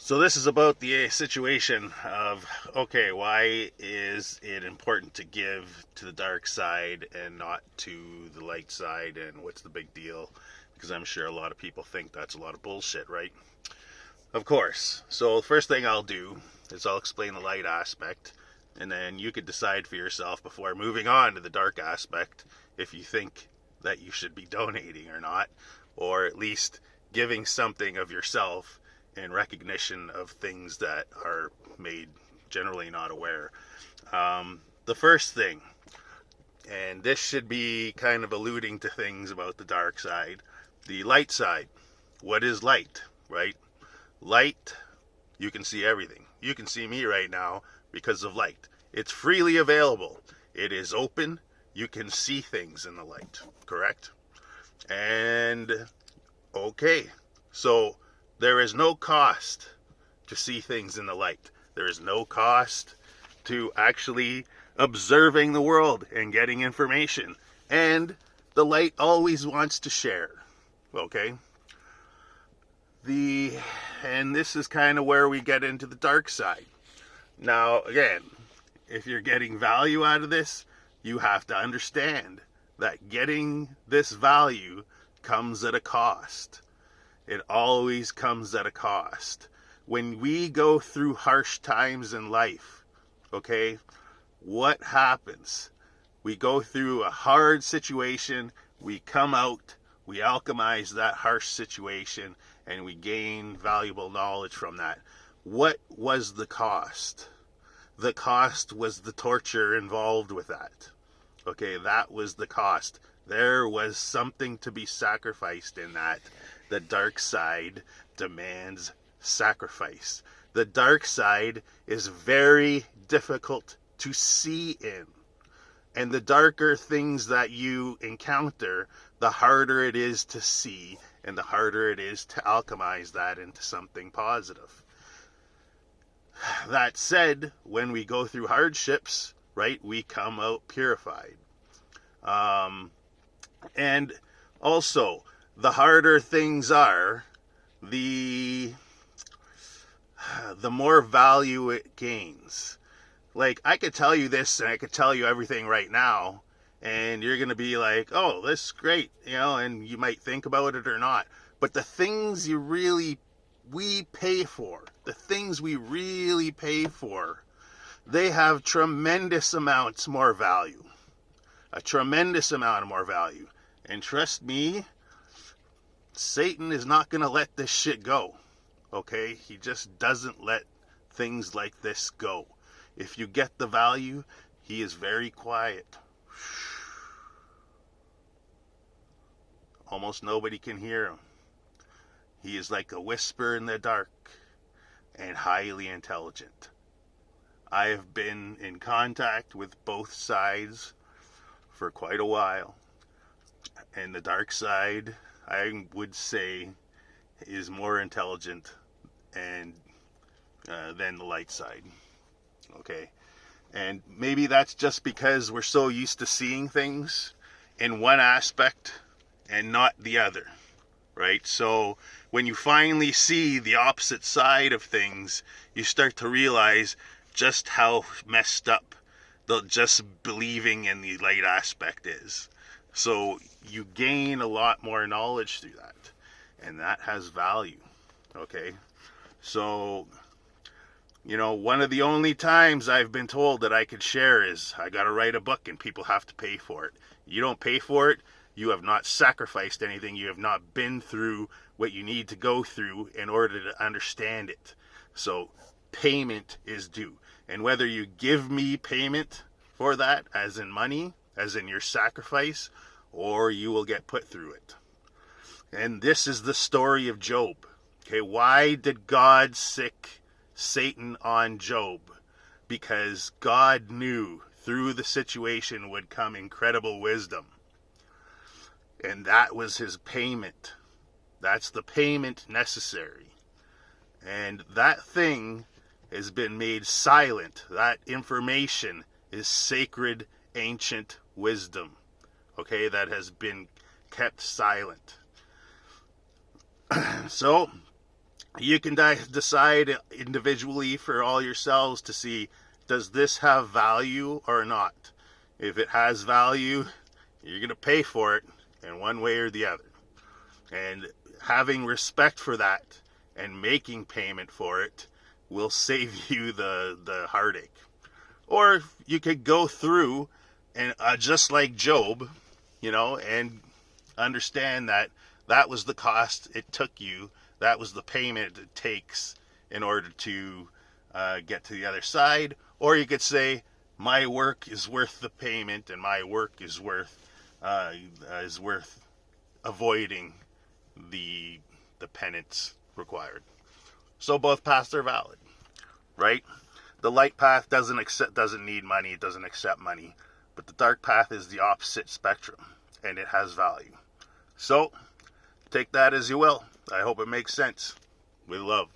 So this is about the situation of, okay, why is it important to give to the dark side and not to the light side, and what's the big deal? Because I'm sure a lot of people think that's a lot of bullshit, right? Of course. So the first thing I'll do is I'll explain the light aspect, and then you could decide for yourself before moving on to the dark aspect if you think that you should be donating or not, or at least giving something of yourself in recognition of things that are made generally not aware. The first thing, and this should be kind of alluding to things about the dark side, the light side. What is light, right? Light, you can see everything. You can see me right now because of light. It's freely available. It is open. You can see things in the light, correct? And okay, so there is no cost to see things in the light. There is no cost to actually observing the world and getting information. And the light always wants to share. Okay? And this is kind of where we get into the dark side. Now, again, if you're getting value out of this, you have to understand that getting this value comes at a cost. It always comes at a cost. When we go through harsh times in life, okay, what happens? We go through a hard situation, we come out, we alchemize that harsh situation, and we gain valuable knowledge from that. What was the cost? The cost was the torture involved with that. Okay, that was the cost. There was something to be sacrificed in that. The dark side demands sacrifice. The dark side is very difficult to see in. And the darker things that you encounter, the harder it is to see and the harder it is to alchemize that into something positive. That said, when we go through hardships, right, we come out purified. And also, the harder things are, the more value it gains. Like, I could tell you this and I could tell you everything right now, and you're going to be like, oh, this is great, and you might think about it or not. But the things we pay for, the things we really pay for, they have tremendous amounts more value. A tremendous amount of more value. And trust me, Satan is not going to let this shit go. Okay? He just doesn't let things like this go. If you get the value, he is very quiet. Almost nobody can hear him. He is like a whisper in the dark and highly intelligent. I have been in contact with both sides for quite a while. And the dark side, I would say, is more intelligent and than the light side. Okay? And maybe that's just because we're so used to seeing things in one aspect and not the other. Right? So when you finally see the opposite side of things, you start to realize just how messed up the just believing in the light aspect is. So you gain a lot more knowledge through that, and that has value. Okay? So, one of the only times I've been told that I could share is I got to write a book and people have to pay for it. You don't pay for it, you have not sacrificed anything. You have not been through what you need to go through in order to understand it. So payment is due. And whether you give me payment for that, as in money, as in your sacrifice, or you will get put through it. And this is the story of Job. Okay, why did God sick Satan on Job? Because God knew through the situation would come incredible wisdom. And that was his payment. That's the payment necessary. And that thing has been made silent. That information is sacred, ancient wisdom. Okay, that has been kept silent. So, You can decide individually for all yourselves to see, does this have value or not? If it has value, you're going to pay for it in one way or the other. And having respect for that and making payment for it will save you the heartache. Or you could go through and just like Job, and understand that that was the cost it took you. That was the payment it takes in order to get to the other side. Or you could say, my work is worth the payment, and my work is worth avoiding the penance required. So both paths are valid, right? The light path doesn't need money, it doesn't accept money, but the dark path is the opposite spectrum, and it has value. So take that as you will. I hope it makes sense. With love.